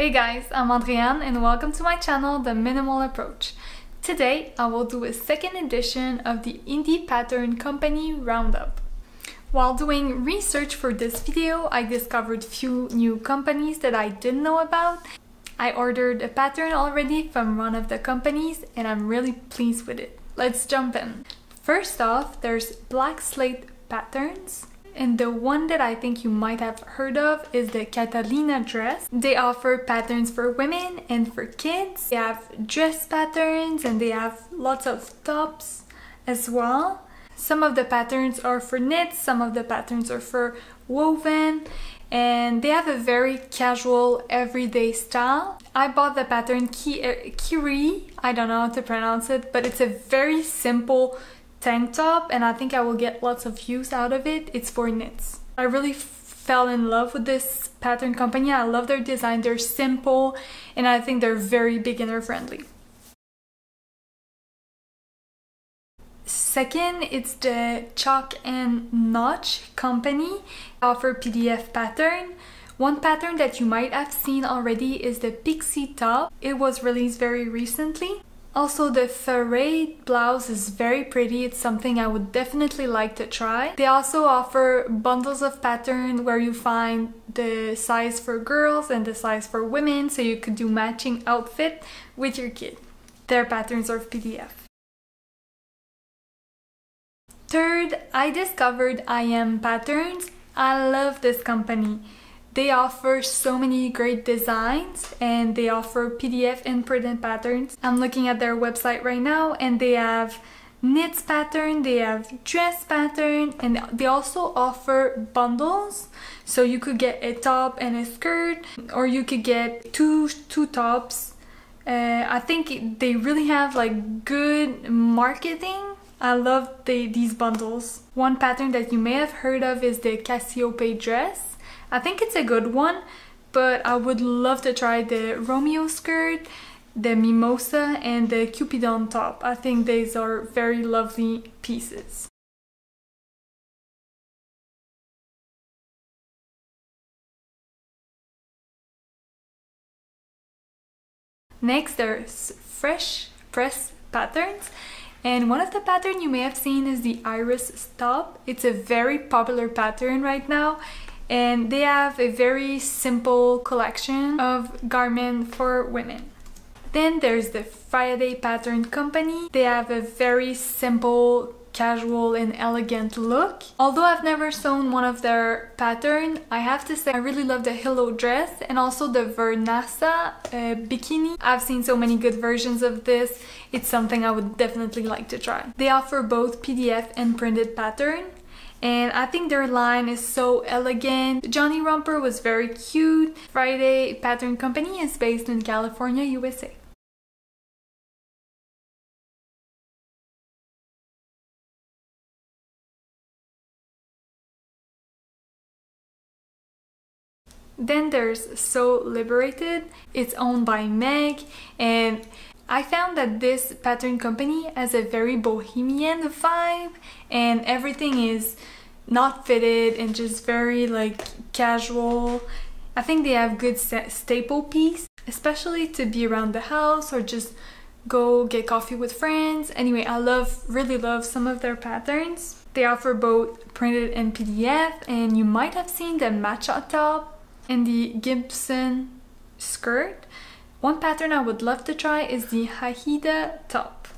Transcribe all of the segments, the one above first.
Hey guys, I'm Adrienne and welcome to my channel, The Minimal Approach. Today I will do a second edition of the indie pattern company roundup. While doing research for this video, I discovered few new companies that I didn't know about. I ordered a pattern already from one of the companies and I'm really pleased with it. Let's jump in. First off, there's Black Slate Patterns. And the one that I think you might have heard of is the Catalina dress. They offer patterns for women and for kids. They have dress patterns and they have lots of tops as well. Some of the patterns are for knits, some of the patterns are for woven, and they have a very casual everyday style. I bought the pattern Kiri, I don't know how to pronounce it, but it's a very simple tank top and I think I will get lots of use out of it. It's for knits. I really fell in love with this pattern company. I love their design. They're simple and I think they're very beginner friendly. Second, it's the Chalk and Notch company. They offer PDF pattern. One pattern that you might have seen already is the Pixie top. It was released very recently. Also, the Ferrate blouse is very pretty. It's something I would definitely like to try. They also offer bundles of pattern where you find the size for girls and the size for women, so you could do matching outfit with your kid. Their patterns are PDF. Third, I discovered I Am Patterns. I love this company. They offer so many great designs and they offer PDF and printed patterns. I'm looking at their website right now and they have knits pattern, they have dress pattern, and they also offer bundles. So you could get a top and a skirt, or you could get two tops. I think they really have like good marketing. I love these bundles. One pattern that you may have heard of is the Cassiope dress. I think it's a good one, but I would love to try the Romeo skirt, the Mimosa, and the Cupidon top. I think these are very lovely pieces. Next, there's Fresh Press Patterns. And one of the patterns you may have seen is the Iris Stop. It's a very popular pattern right now. And they have a very simple collection of garments for women. Then there's the Friday Pattern Company. They have a very simple, casual and elegant look. Although I've never sewn one of their pattern, I have to say I really love the Hello dress and also the Vernasa bikini. I've seen so many good versions of this. It's something I would definitely like to try. They offer both PDF and printed pattern. And I think their line is so elegant. Johnny Romper was very cute. Friday Pattern Company is based in California, USA. Then there's So Liberated. It's owned by Meg, and I found that this pattern company has a very bohemian vibe and everything is not fitted and just very like casual. I think they have good staple piece, especially to be around the house or just go get coffee with friends. Anyway, I really love some of their patterns. They offer both printed and PDF, and you might have seen the matcha top and the Gibson skirt. One pattern I would love to try is the Haida top.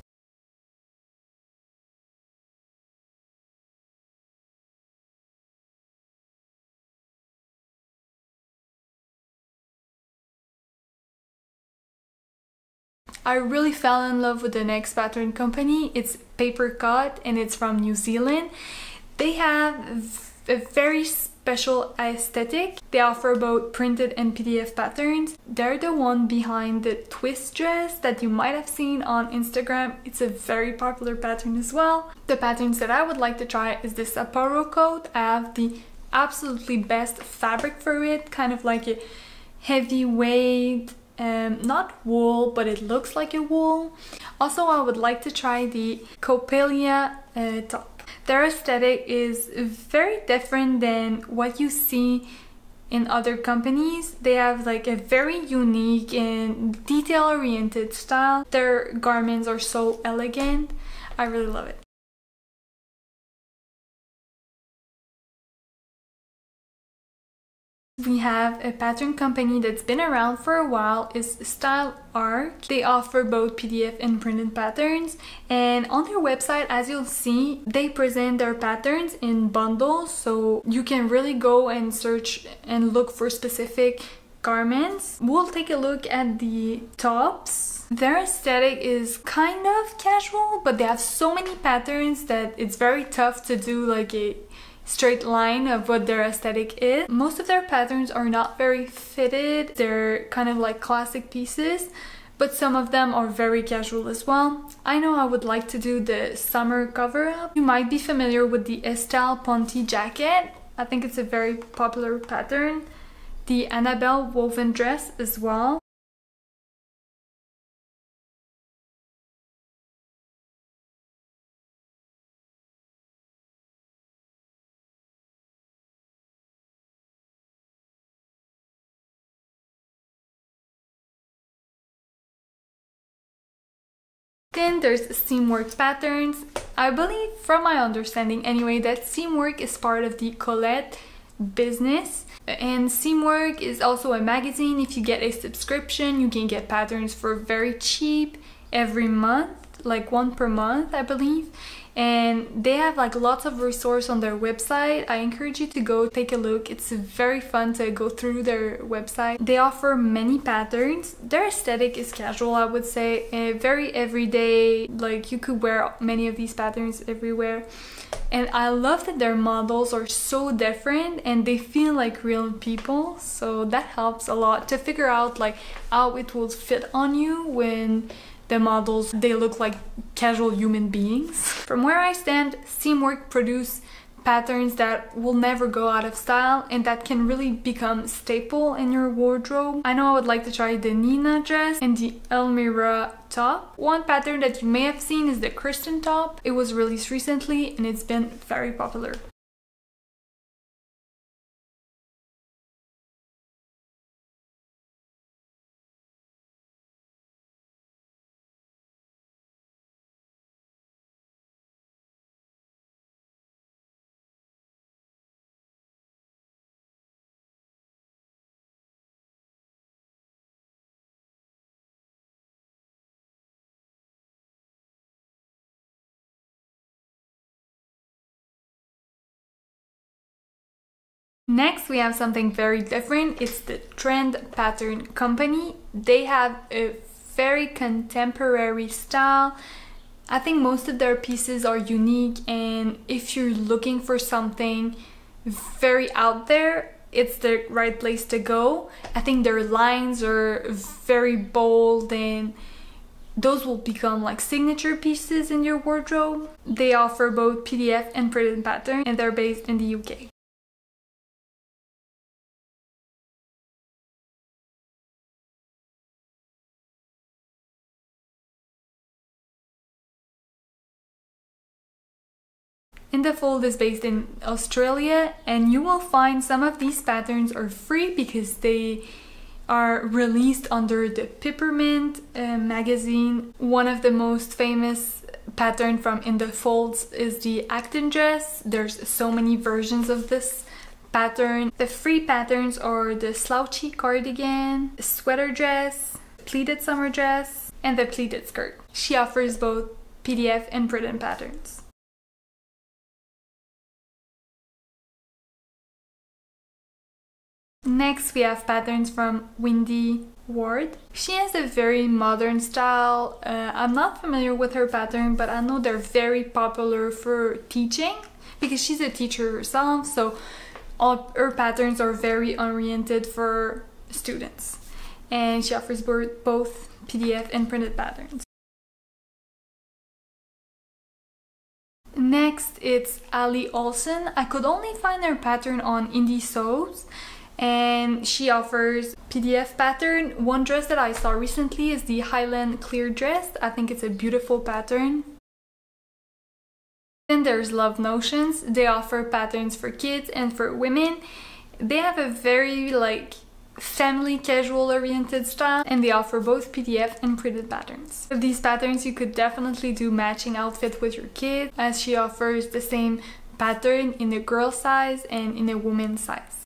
I really fell in love with the next pattern company. It's Papercut and it's from New Zealand. They have a very special aesthetic. They offer both printed and PDF patterns. They're the one behind the twist dress that you might have seen on Instagram. It's a very popular pattern as well. The patterns that I would like to try is the Sapporo coat. I have the absolutely best fabric for it, kind of like a heavyweight, not wool, but it looks like a wool. Also, I would like to try the Copelia top. Their aesthetic is very different than what you see in other companies. They have like a very unique and detail-oriented style. Their garments are so elegant. I really love it. We have a pattern company that's been around for a while, is Style Arc. They offer both PDF and printed patterns, and on their website, as you'll see, they present their patterns in bundles, so you can really go and search and look for specific garments. We'll take a look at the tops. Their aesthetic is kind of casual, but they have so many patterns that it's very tough to do like a straight line of what their aesthetic is. Most of their patterns are not very fitted. They're kind of like classic pieces, but some of them are very casual as well. I know I would like to do the summer cover up. You might be familiar with the Estelle Ponty jacket. I think it's a very popular pattern. The Annabelle woven dress as well. Then there's Seamwork patterns. I believe, from my understanding anyway, that Seamwork is part of the Colette business, and Seamwork is also a magazine. If you get a subscription, you can get patterns for very cheap every month, like one per month I believe, and they have like lots of resources on their website. I encourage you to go take a look. It's very fun to go through their website. They offer many patterns. Their aesthetic is casual, I would say, very everyday, like you could wear many of these patterns everywhere. And I love that their models are so different and they feel like real people, so that helps a lot to figure out like how it will fit on you when the models, they look like casual human beings. From where I stand, Seamwork produce patterns that will never go out of style and that can really become staple in your wardrobe. I know I would like to try the Nina dress and the Elmira top. One pattern that you may have seen is the Kristen top. It was released recently and it's been very popular. Next, we have something very different. It's the Trend Pattern Company. They have a very contemporary style. I think most of their pieces are unique, and if you're looking for something very out there, it's the right place to go. I think their lines are very bold and those will become like signature pieces in your wardrobe. They offer both PDF and printed pattern and they're based in the UK. Indefold is based in Australia, and you will find some of these patterns are free because they are released under the Peppermint magazine. One of the most famous pattern from Indefolds is the Acton dress. There's so many versions of this pattern. The free patterns are the slouchy cardigan, sweater dress, pleated summer dress, and the pleated skirt. She offers both PDF and printed patterns. Next, we have patterns from Wendy Ward. She has a very modern style. I'm not familiar with her pattern, but I know they're very popular for teaching because she's a teacher herself, so all her patterns are very oriented for students. And she offers both PDF and printed patterns. Next, it's Ali Olson. I could only find her pattern on Indie Sews, and she offers PDF pattern. One dress that I saw recently is the Highland clear dress. I think it's a beautiful pattern. Then there's Love Notions. They offer patterns for kids and for women. They have a very like family casual oriented style, and they offer both PDF and printed patterns. With these patterns you could definitely do matching outfit with your kid, as she offers the same pattern in a girl size and in a woman size.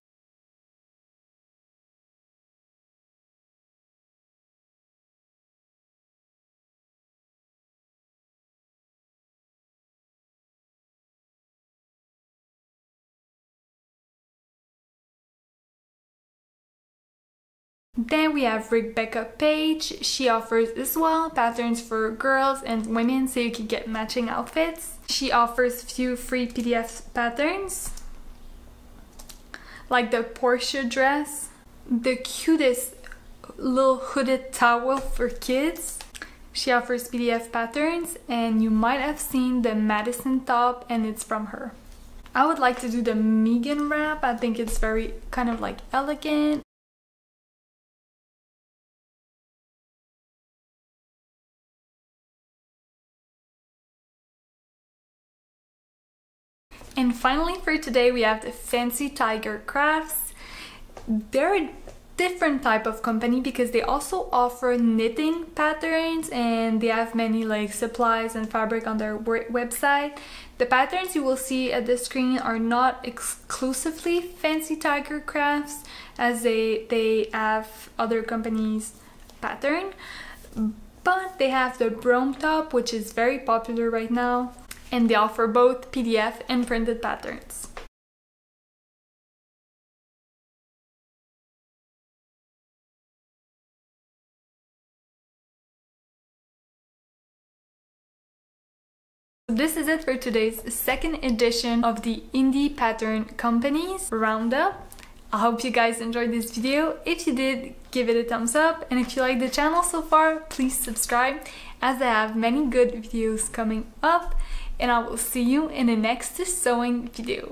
Then we have Rebecca Paige. She offers as well patterns for girls and women, so you can get matching outfits. She offers few free PDF patterns, like the Porsche dress, the cutest little hooded towel for kids. She offers PDF patterns, and you might have seen the Madison top, and it's from her. I would like to do the Megan wrap. I think it's very kind of like elegant. And finally for today we have the Fancy Tiger Crafts. They're a different type of company because they also offer knitting patterns, and they have many like supplies and fabric on their website. The patterns you will see at the screen are not exclusively Fancy Tiger Crafts, as they have other companies' pattern, but they have the Brome top, which is very popular right now, and they offer both PDF and printed patterns. This is it for today's second edition of the Indie Pattern Companies Roundup. I hope you guys enjoyed this video. If you did, give it a thumbs up, and if you like the channel so far, please subscribe, as I have many good videos coming up, and I will see you in the next sewing video.